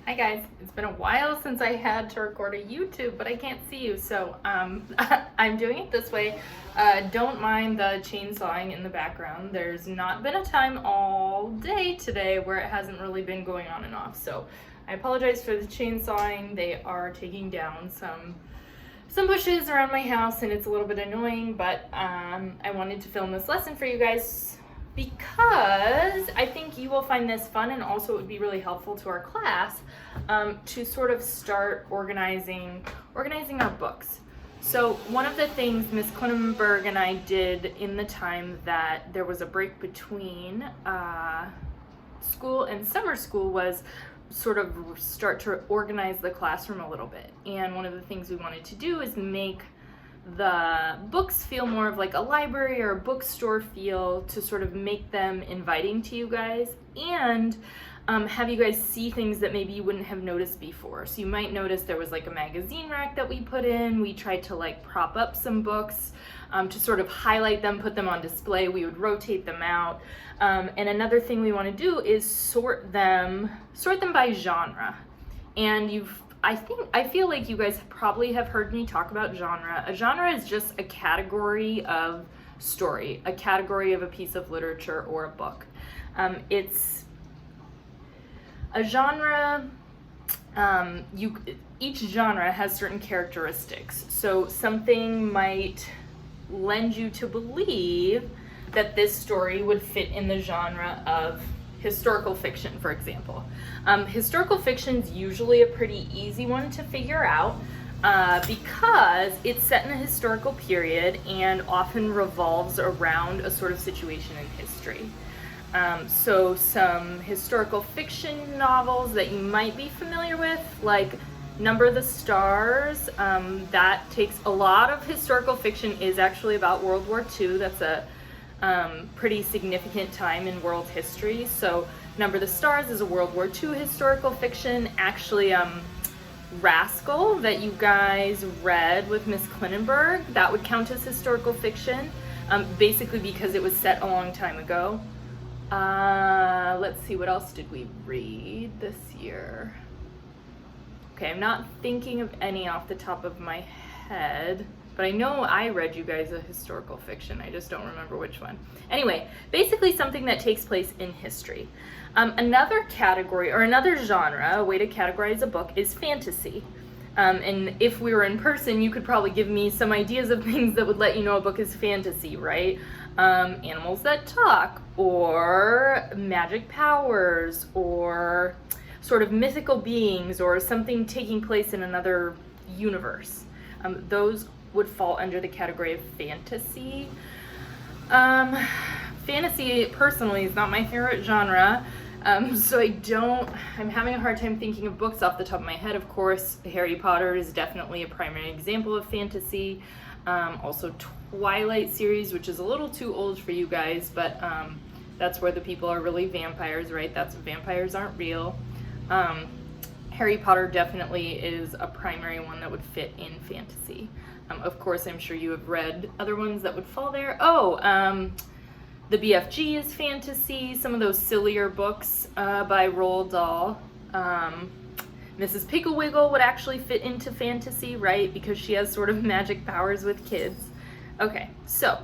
Hi guys, it's been a while since I had to record a YouTube, but I can't see you, so I'm doing it this way. Don't mind the chainsawing in the background. There's not been a time all day today where it hasn't really been going on and off, so I apologize for the chainsawing. They are taking down some bushes around my house and it's a little bit annoying, but I wanted to film this lesson for you guys because I think you will find this fun, and also it would be really helpful to our class to sort of start organizing our books. So one of the things Miss Klinenberg and I did in the time that there was a break between school and summer school was sort of start to organize the classroom a little bit. And one of the things we wanted to do is make the books feel more of like a library or a bookstore feel, to sort of make them inviting to you guys, and have you guys see things that maybe you wouldn't have noticed before. So you might notice there was like a magazine rack that we put in. We tried to like prop up some books to sort of highlight them, put them on display. We would rotate them out. And another thing we want to do is sort them by genre. And I feel like you guys probably have heard me talk about genre. A genre is just a category of story, a category of a piece of literature or a book. It's a genre. Each genre has certain characteristics. So something might lend you to believe that this story would fit in the genre of historical fiction, for example. Historical fiction's usually a pretty easy one to figure out because it's set in a historical period and often revolves around a sort of situation in history. So some historical fiction novels that you might be familiar with, like Number of the Stars, that takes a lot of historical fiction, is actually about World War II. That's a pretty significant time in world history. So Number of the Stars is a World War II historical fiction. Actually, Rascal, that you guys read with Miss Klinenberg, that would count as historical fiction, basically because it was set a long time ago. Let's see, what else did we read this year? Okay, I'm not thinking of any off the top of my head, but I know I read you guys a historical fiction. I just don't remember which one. Anyway, basically something that takes place in history. Another category, or another genre, a way to categorize a book, is fantasy. And if we were in person, you could probably give me some ideas of things that would let you know a book is fantasy, right? Animals that talk, or magic powers, or sort of mythical beings, or something taking place in another universe. Those would fall under the category of fantasy. Fantasy, personally, is not my favorite genre, so I'm having a hard time thinking of books off the top of my head. Of course, Harry Potter is definitely a primary example of fantasy. Also Twilight series, which is a little too old for you guys, but that's where the people are really vampires, right? Vampires aren't real. Harry Potter definitely is a primary one that would fit in fantasy. Of course, I'm sure you have read other ones that would fall there. The BFG is fantasy. Some of those sillier books by Roald Dahl. Mrs. Pigglewiggle would actually fit into fantasy, right? Because she has sort of magic powers with kids. Okay, so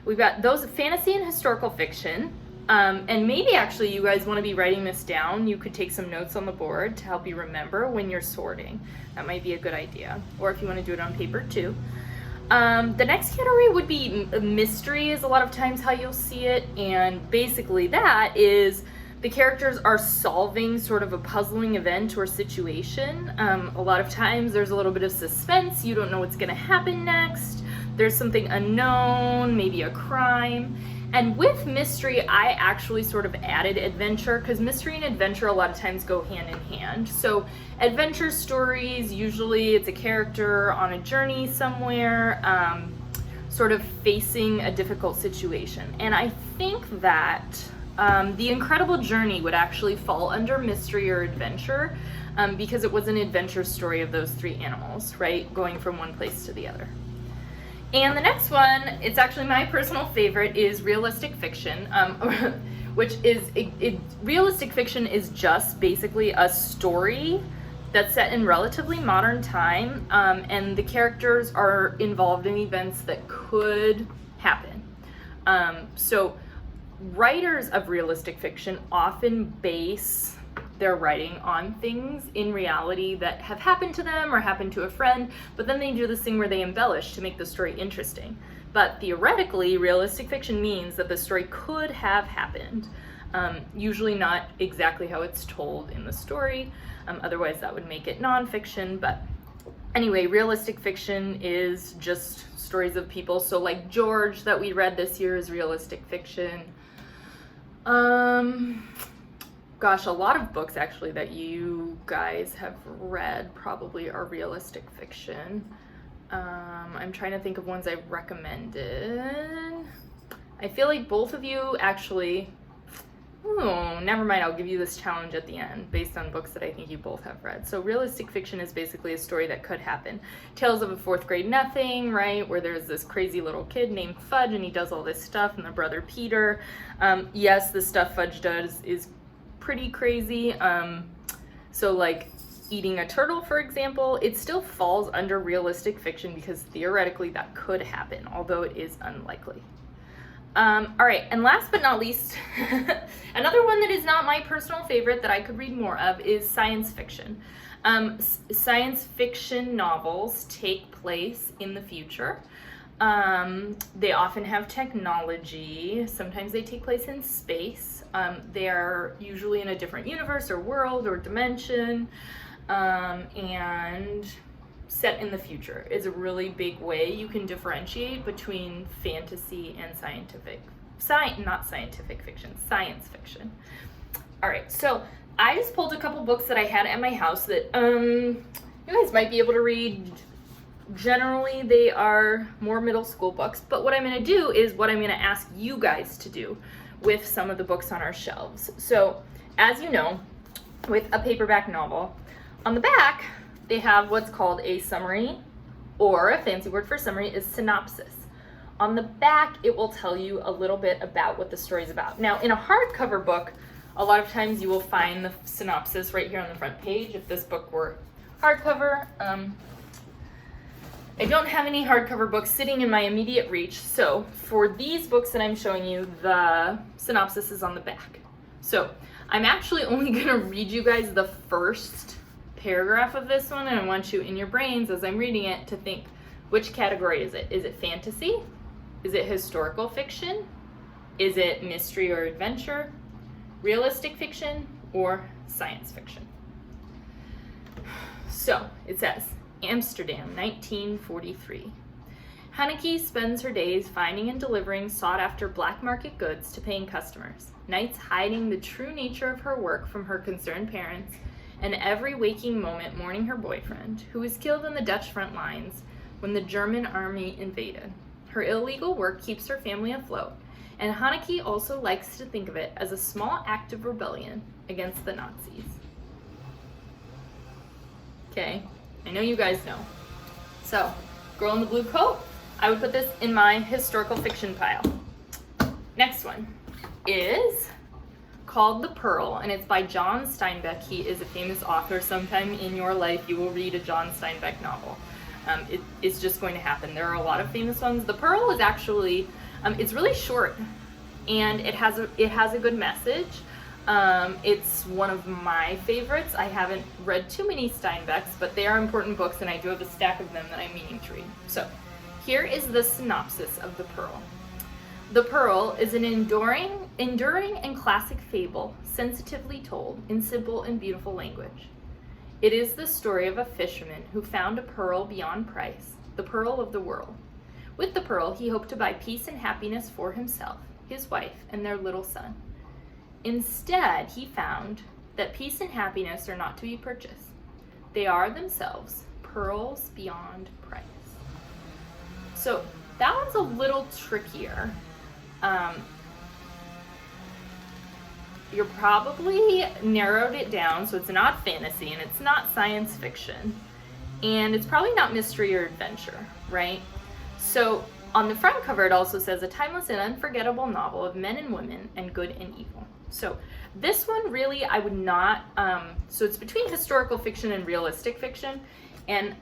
we've got those fantasy and historical fiction. And maybe actually you guys want to be writing this down. You could take some notes on the board to help you remember when you're sorting. That might be a good idea. Or if you want to do it on paper too. The next category would be mystery, is a lot of times how you'll see it. And basically that is the characters are solving sort of a puzzling event or situation. A lot of times there's a little bit of suspense. You don't know what's going to happen next. There's something unknown, maybe a crime. And with mystery, I actually sort of added adventure, because mystery and adventure a lot of times go hand in hand. So adventure stories, usually it's a character on a journey somewhere, sort of facing a difficult situation. And I think that The Incredible Journey would actually fall under mystery or adventure, because it was an adventure story of those three animals, right? Going from one place to the other. And the next one, it's actually my personal favorite, is realistic fiction. which is, realistic fiction is just basically a story that's set in relatively modern time, and the characters are involved in events that could happen. So writers of realistic fiction often base their writing on things in reality that have happened to them or happened to a friend, but then they do this thing where they embellish to make the story interesting. But theoretically, realistic fiction means that the story could have happened. Usually not exactly how it's told in the story, otherwise that would make it nonfiction. But anyway, realistic fiction is just stories of people. So like George that we read this year is realistic fiction. Gosh, a lot of books actually that you guys have read probably are realistic fiction. I'm trying to think of ones I've recommended. I feel like both of you actually, never mind, I'll give you this challenge at the end based on books that I think you both have read. So realistic fiction is basically a story that could happen. Tales of a Fourth Grade Nothing, right, where there's this crazy little kid named Fudge and he does all this stuff, and the brother Peter. Yes, the stuff Fudge does is pretty crazy. So like eating a turtle, for example, it still falls under realistic fiction because theoretically that could happen, although it is unlikely. All right, and last but not least, another one that is not my personal favorite that I could read more of is science fiction. Science fiction novels take place in the future. They often have technology. Sometimes they take place in space. They are usually in a different universe or world or dimension, and set in the future is a really big way you can differentiate between fantasy and science fiction. All right, so I just pulled a couple books that I had at my house that you guys might be able to read. Generally, they are more middle school books, but what I'm going to do is what I'm going to ask you guys to do with some of the books on our shelves. So, as you know, with a paperback novel, on the back, they have what's called a summary, or a fancy word for summary is synopsis. On the back, it will tell you a little bit about what the story is about. Now, in a hardcover book, a lot of times you will find the synopsis right here on the front page if this book were hardcover. I don't have any hardcover books sitting in my immediate reach, so for these books that I'm showing you, the synopsis is on the back. So I'm actually only going to read you guys the first paragraph of this one, and I want you in your brains as I'm reading it to think, which category is it? Is it fantasy? Is it historical fiction? Is it mystery or adventure? Realistic fiction? Or science fiction? So it says, Amsterdam, 1943. Haneke spends her days finding and delivering sought-after black market goods to paying customers, nights hiding the true nature of her work from her concerned parents, and every waking moment mourning her boyfriend, who was killed on the Dutch front lines when the German army invaded. Her illegal work keeps her family afloat, and Haneke also likes to think of it as a small act of rebellion against the Nazis. Okay, I know you guys know. So, Girl in the Blue Coat, I would put this in my historical fiction pile. Next one is called The Pearl, and it's by John Steinbeck. He is a famous author. Sometime in your life you will read a John Steinbeck novel. It's just going to happen. There are a lot of famous ones. The Pearl is actually, it's really short, and it has a good message. It's one of my favorites. I haven't read too many Steinbecks, but they are important books, and I do have a stack of them that I'm meaning to read. So here is the synopsis of The Pearl. The Pearl is an enduring and classic fable, sensitively told in simple and beautiful language. It is the story of a fisherman who found a pearl beyond price, the pearl of the world. With the pearl, he hoped to buy peace and happiness for himself, his wife, and their little son. Instead, he found that peace and happiness are not to be purchased. They are themselves pearls beyond price. So that one's a little trickier. You're probably narrowed it down, so it's not fantasy and it's not science fiction, and it's probably not mystery or adventure, right? So On the front cover, it also says a timeless and unforgettable novel of men and women and good and evil. So this one really, I would not, so it's between historical fiction and realistic fiction. And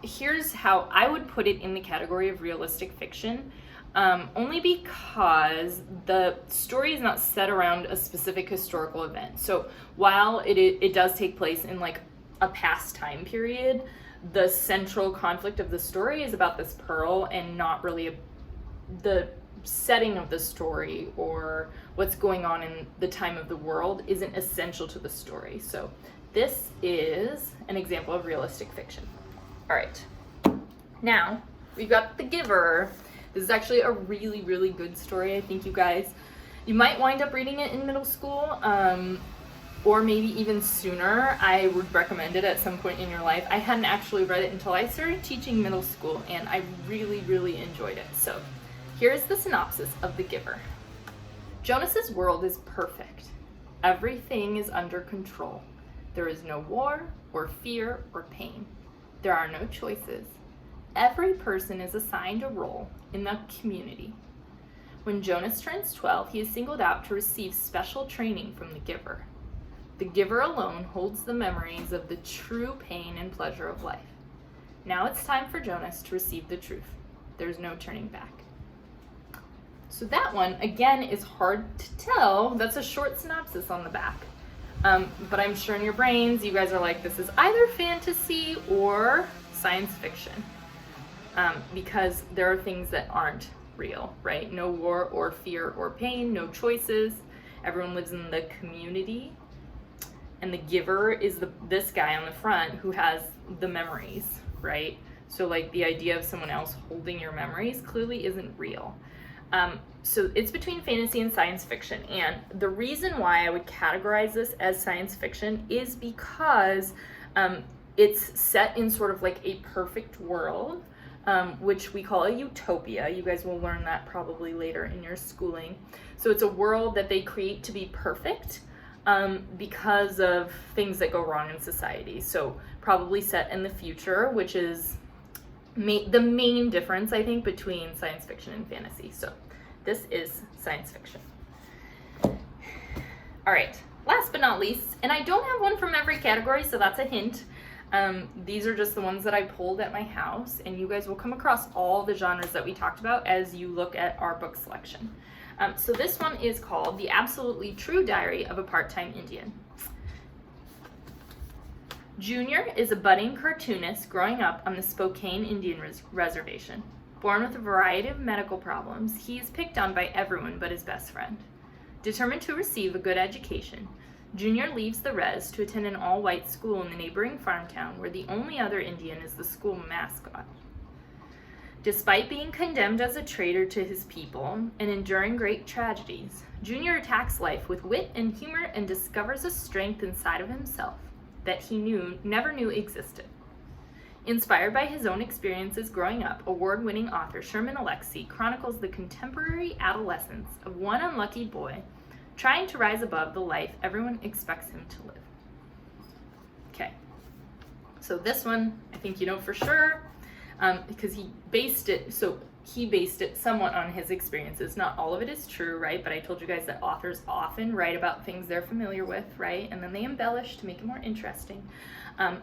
here's how I would put it in the category of realistic fiction, only because the story is not set around a specific historical event. So while it does take place in like a past time period, the central conflict of the story is about this pearl, and not really the setting of the story or what's going on in the time of the world isn't essential to the story. So this is an example of realistic fiction. All right, now we've got The Giver. This is actually a really, really good story. I think you might wind up reading it in middle school, or maybe even sooner. I would recommend it at some point in your life. I hadn't actually read it until I started teaching middle school, and I really, really enjoyed it. So here's the synopsis of The Giver. Jonas's world is perfect. Everything is under control. There is no war or fear or pain. There are no choices. Every person is assigned a role in the community. When Jonas turns 12, he is singled out to receive special training from The Giver. The Giver alone holds the memories of the true pain and pleasure of life. Now it's time for Jonas to receive the truth. There's no turning back. So that one, again, is hard to tell. That's a short synopsis on the back. But I'm sure in your brains, you guys are like, this is either fantasy or science fiction. Because there are things that aren't real, right? No war or fear or pain, no choices. Everyone lives in the community. And the giver is this guy on the front who has the memories, right? So like the idea of someone else holding your memories clearly isn't real. So it's between fantasy and science fiction. And the reason why I would categorize this as science fiction is because it's set in sort of like a perfect world, which we call a utopia. You guys will learn that probably later in your schooling. So it's a world that they create to be perfect, because of things that go wrong in society. So probably set in the future, which is the main difference, I think, between science fiction and fantasy. So this is science fiction. All right, last but not least, and I don't have one from every category, so that's a hint. These are just the ones that I pulled at my house, and you guys will come across all the genres that we talked about as you look at our book selection. So this one is called The Absolutely True Diary of a Part-Time Indian. Junior is a budding cartoonist growing up on the Spokane Indian Reservation. Born with a variety of medical problems, he is picked on by everyone but his best friend. Determined to receive a good education, Junior leaves the res to attend an all-white school in the neighboring farm town where the only other Indian is the school mascot. Despite being condemned as a traitor to his people and enduring great tragedies, Junior attacks life with wit and humor and discovers a strength inside of himself that he never knew existed. Inspired by his own experiences growing up, award-winning author Sherman Alexie chronicles the contemporary adolescence of one unlucky boy trying to rise above the life everyone expects him to live. Okay, so this one, I think you know for sure, because he based it somewhat on his experiences. Not all of it is true, right? But I told you guys that authors often write about things they're familiar with, right? And then they embellish to make it more interesting.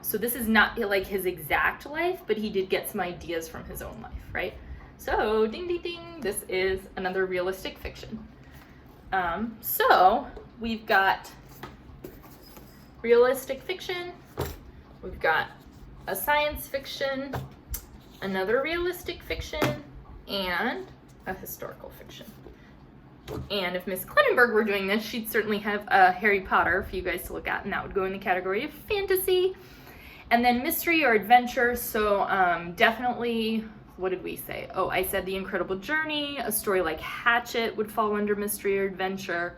So this is not like his exact life, but he did get some ideas from his own life, right? So ding, ding, ding, this is another realistic fiction. So we've got realistic fiction, we've got a science fiction, another realistic fiction, and a historical fiction. And if Miss Klinenberg were doing this, she'd certainly have Harry Potter for you guys to look at, and that would go in the category of fantasy. And then mystery or adventure, so definitely, what did we say? Oh, I said The Incredible Journey, a story like Hatchet would fall under mystery or adventure.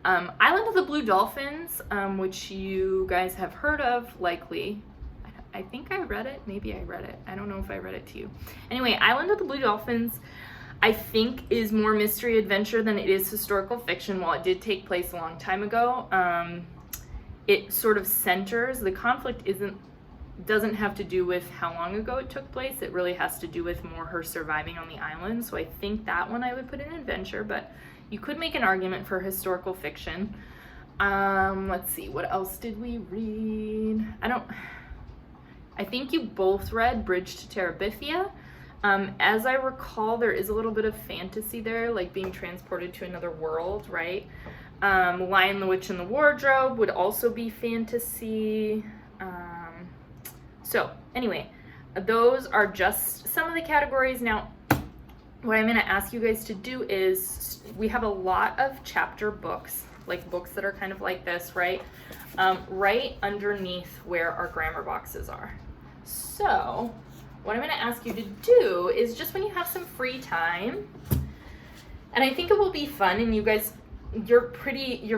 Island of the Blue Dolphins, which you guys have heard of, likely. I think I read it. Maybe I read it. I don't know if I read it to you. Anyway, Island of the Blue Dolphins, I think, is more mystery adventure than it is historical fiction. While it did take place a long time ago, it sort of centers, the conflict isn't doesn't have to do with how long ago it took place. It really has to do with more her surviving on the island. So I think that one I would put in adventure, but you could make an argument for historical fiction. Let's see, what else did we read? I think you both read Bridge to Terabithia. As I recall, there is a little bit of fantasy there, like being transported to another world, right? Lion, the Witch, and the Wardrobe would also be fantasy. So anyway, those are just some of the categories. Now, what I'm going to ask you guys to do is, we have a lot of chapter books, like books that are kind of like this, right? Right underneath where our grammar boxes are. So what I'm going to ask you to do is, just when you have some free time, and I think it will be fun, and you guys, you're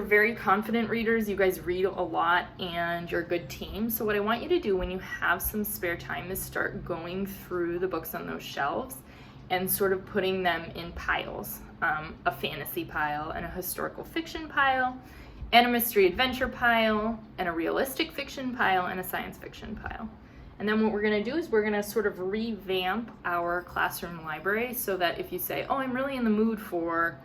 very confident readers, you guys read a lot, and you're a good team. So what I want you to do when you have some spare time is start going through the books on those shelves and sort of putting them in piles. A fantasy pile, and a historical fiction pile, and a mystery adventure pile, and a realistic fiction pile, and a science fiction pile. And then what we're going to do is we're going to sort of revamp our classroom library so that if you say, oh, I'm really in the mood for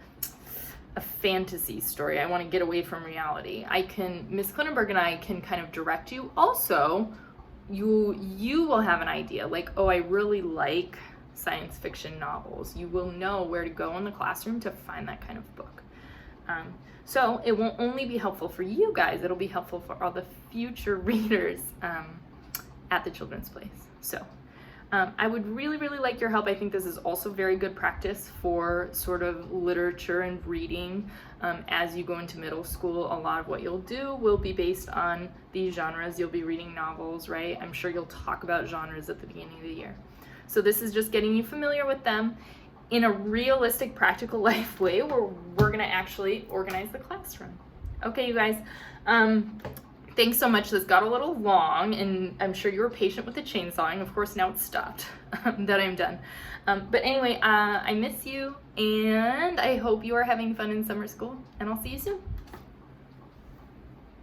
a fantasy story, I want to get away from reality, Miss Klinenberg and I can kind of direct you. Also, you will have an idea, like, oh, I really like science fiction novels. You will know where to go in the classroom to find that kind of book. So it won't only be helpful for you guys, it'll be helpful for all the future readers at the Children's Place. So I would really, really like your help. I think this is also very good practice for sort of literature and reading. As you go into middle school, a lot of what you'll do will be based on these genres. You'll be reading novels, right? I'm sure you'll talk about genres at the beginning of the year. So this is just getting you familiar with them in a realistic, practical life way where we're gonna actually organize the classroom. Okay, you guys, thanks so much. This got a little long, and I'm sure you were patient with the chainsawing. Of course, now it's stopped that I'm done. But anyway, I miss you, and I hope you are having fun in summer school, and I'll see you soon.